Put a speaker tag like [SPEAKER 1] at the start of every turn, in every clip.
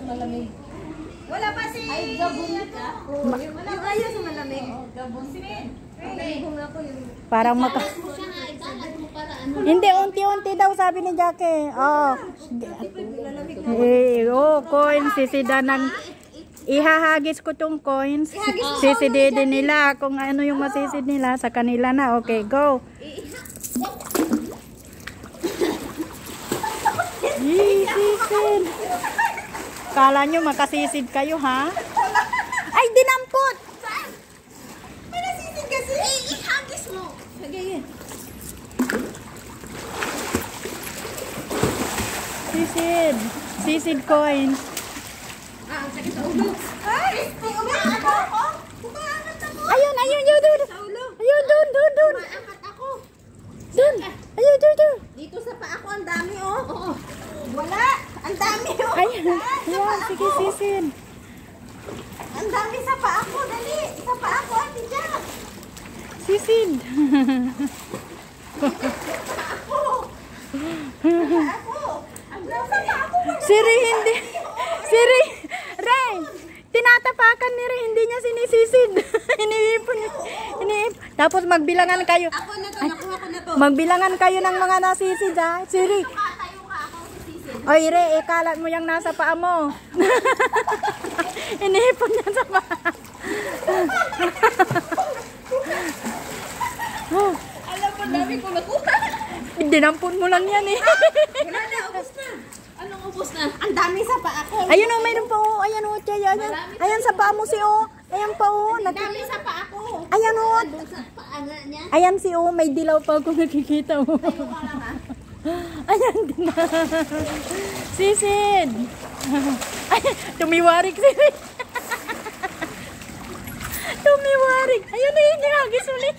[SPEAKER 1] malamig.
[SPEAKER 2] Wala pa si...
[SPEAKER 1] Ay, gabon ka.
[SPEAKER 2] Yung ayaw sa malamig.
[SPEAKER 1] Gabon. Sinin.
[SPEAKER 3] Parang maka... Hindi, unti-unti daw sabi ni Jackie. Oh. Coins. Sisida ng... Ihahagis ko tong coins. Sisididi nila kung ano yung masisid nila sa kanila na. Okay, go. Sisid. Kala nyo makasisid kayo, ha? Ay, dinampot!
[SPEAKER 2] May nasisid kasi. Ihagis mo. Sige.
[SPEAKER 3] Sisid. Sisid coins.
[SPEAKER 2] Ang sakit sa ulo. Ay! May umaangat ako. Umaangat ako.
[SPEAKER 3] Ayun, doon.
[SPEAKER 2] Sa ulo.
[SPEAKER 3] Ayun, doon.
[SPEAKER 2] Umaangat ako.
[SPEAKER 3] Doon. Ayun, doon.
[SPEAKER 2] Dito sa paa ko, ang dami, oh. Oo. Wala. Ang dami, oh.
[SPEAKER 3] Ayun. Ayan, sige, sisid.
[SPEAKER 2] Ang dami sa paa ko. Dali. Sa paa ko, Ate Jack.
[SPEAKER 3] Sisid.
[SPEAKER 2] Ako. Ako. Ang dami sa paa ko.
[SPEAKER 3] Siri, hindi. Siri. Ray. Tinatapakan ni Ray. Hindi niya sinisisid. Iniipon. Tapos magbilangan kayo.
[SPEAKER 2] Ako na to. Nakuha ko na to.
[SPEAKER 3] Magbilangan kayo ng mga nasisid, ha? Siri.
[SPEAKER 2] Tayo ka ako sisisid.
[SPEAKER 3] Oy, Ray, ikalat mo yung nasa paa mo. Iniipon niya sa paa.
[SPEAKER 2] Alam mo, dami ko nakuha.
[SPEAKER 3] Dinampun mo lang yan, eh.
[SPEAKER 2] Wala na, ubos na. Anong ubos na? Ang dami sa paa ko.
[SPEAKER 3] Ayun, oh, mayroon pa, oh. Ayan, oh, Chay, ayan. Ayan sa paa mo si, oh. Ayan pa, oh.
[SPEAKER 2] Ang dami sa paa ko.
[SPEAKER 3] Ayan, oh.
[SPEAKER 2] Sa paa niya.
[SPEAKER 3] Ayan si, oh. May dilaw pa ako nakikita, oh. Ayan din na. Sisid. Ay, tumiwarik si Ray. Tumiwarik. Ayun na yun, hagis ulit.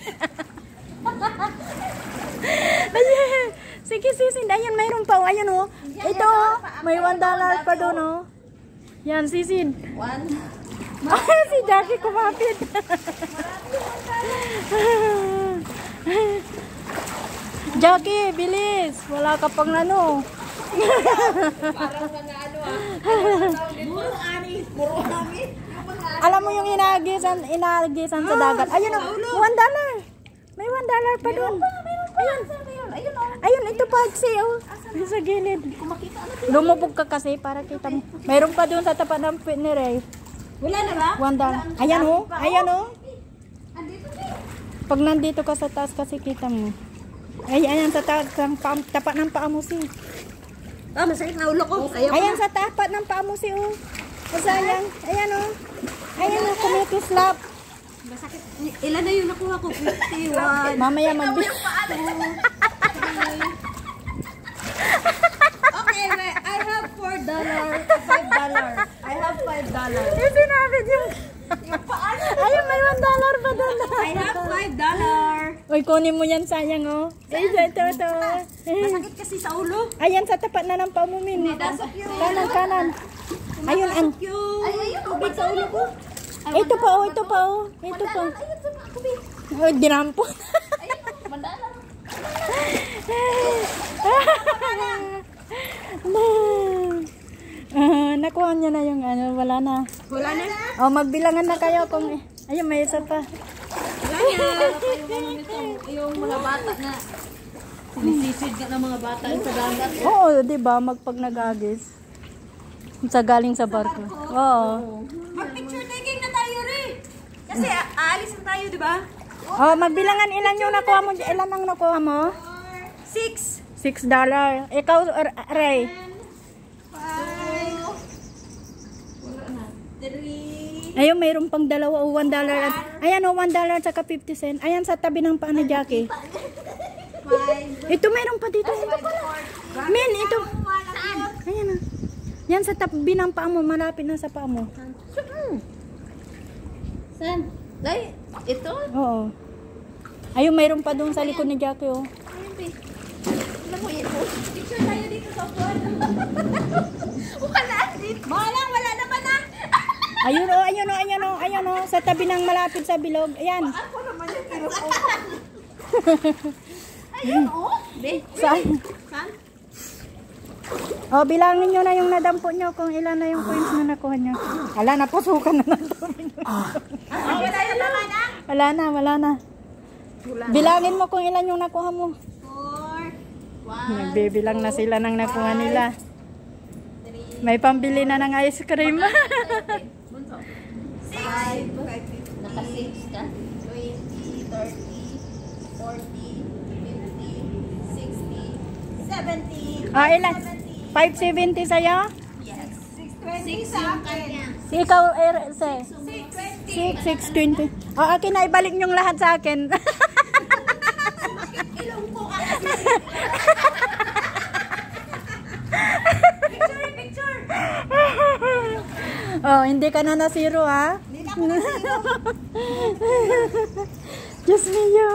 [SPEAKER 3] Ayan. Sige, sisid. Ayan, mayroon pa, oh. Ayan, oh. Ito, oh. May $1 pa doon, oh. Yan, sisid.
[SPEAKER 2] One.
[SPEAKER 3] Ay, si Jackie kumapit. Jackie, bilis. Wala ka pang ano.
[SPEAKER 2] Parang mga ano Muro ani. Muro ani.
[SPEAKER 3] Alam mo yung inagisan sa dagat. Ayun o, $1. May $1 pa doon. Ayun. Ayun, ito pa si oh. Sa gilid. Lumubog ka kasi para kita mo. Mayroon pa doon sa tapat ng pit ni Ray.
[SPEAKER 2] Wala na ba?
[SPEAKER 3] $1. Ayan o. Ayan o.
[SPEAKER 2] Andito na.
[SPEAKER 3] Pag nandito ka sa taas kasi kita mo. Ay, ayan sa tapat ng paa mo si.
[SPEAKER 2] Ah, masakit na ulo ko.
[SPEAKER 3] Ayan sa tapat ng paa mo si oh. Sayang. Ayan o. Ayan o, kumikislap.
[SPEAKER 2] Masakit. Ilan na yung nakuha ko? 51.
[SPEAKER 3] Mamaya mag-
[SPEAKER 2] Okay, wait. I have $4. $5. I have $5.
[SPEAKER 3] Yung sinabi niyo. Ayun, may $1 pa doon.
[SPEAKER 2] I have $5.
[SPEAKER 3] Uy, kunin mo yan, sayang oh. Ito.
[SPEAKER 2] Masakit kasi sa ulo.
[SPEAKER 3] Ayan, sa tapat na ng pamumin. Kanan. Ayun, ang...
[SPEAKER 2] Ay, ayun. Tubig sa ulo ko.
[SPEAKER 3] Ito pa oh. Ito pa.
[SPEAKER 2] Ayun sa mga tubig.
[SPEAKER 3] Oh, dinampo.
[SPEAKER 2] Ayun, mandala.
[SPEAKER 3] Nakuha niya na yung ano, wala na.
[SPEAKER 2] Wala na?
[SPEAKER 3] Oh, magbilangan na kayo kung... Ayun, may isa pa.
[SPEAKER 2] Wala niya. Yung mga bata na sinisisid ka ng mga bata sa dagat.
[SPEAKER 3] Oo, di ba? Magpag nag-agis. Sa galing sa barko. Oo.
[SPEAKER 2] Mag-picture taking na tayo rin. Kasi aalis na tayo, di ba?
[SPEAKER 3] Oh, magbilangan ilan yung nakuha mo? Ilan ang nakuha mo?
[SPEAKER 2] 6.
[SPEAKER 3] $6. Ikaw, Ray.
[SPEAKER 2] 5. 3.
[SPEAKER 3] Ayun, mayroon pang dalawa o $1. Ayan o, $1 saka 50 cents. Ayan sa tabi ng paa ni Jackie.
[SPEAKER 2] 5.
[SPEAKER 3] Ito mayroon pa dito. Min, ito. Ayan o. Yan sa tabi ng paa mo. Malapit na sa paa mo.
[SPEAKER 2] Saan? Ay, ito?
[SPEAKER 3] Oo. Ayun, mayroon pa doon sa likod ni Jackie o.
[SPEAKER 2] Alam mo ito? Picture tayo dito sa buwan. Wala dito. Wala naman na.
[SPEAKER 3] Ayun o. Sa tabi ng malapit sa bilog. Ayan.
[SPEAKER 2] Ako naman yung kiro ko. Ayun o.
[SPEAKER 3] Saan?
[SPEAKER 2] Saan?
[SPEAKER 3] Oh, bilangin nyo na yung nadampo nyo kung ilan na yung coins na nakuha nyo. Wala na, pusukan na ng tubig.
[SPEAKER 1] Wala yung laman na.
[SPEAKER 3] Wala na. Bilangin mo kung ilan yung nakuha mo.
[SPEAKER 1] 4, 1,
[SPEAKER 3] Nagbibilang na sila ng nakuha nila. May pambili na ng ice cream.
[SPEAKER 1] 5,
[SPEAKER 2] Naka-6 ka?
[SPEAKER 1] 20, 30, 40, 50, 60, 70.
[SPEAKER 3] Ah, ilan? 570 sa'yo?
[SPEAKER 1] Yes. 620 sa akin.
[SPEAKER 3] Ikaw, se.
[SPEAKER 1] 620.
[SPEAKER 3] 620. Oh, akin na, ibalik nyong lahat sa akin.
[SPEAKER 1] Ilong ko kasi. Picture.
[SPEAKER 3] Oh, hindi ka na na-zero, ha?
[SPEAKER 1] Hindi na ako nasiro.
[SPEAKER 3] Diyos niyo.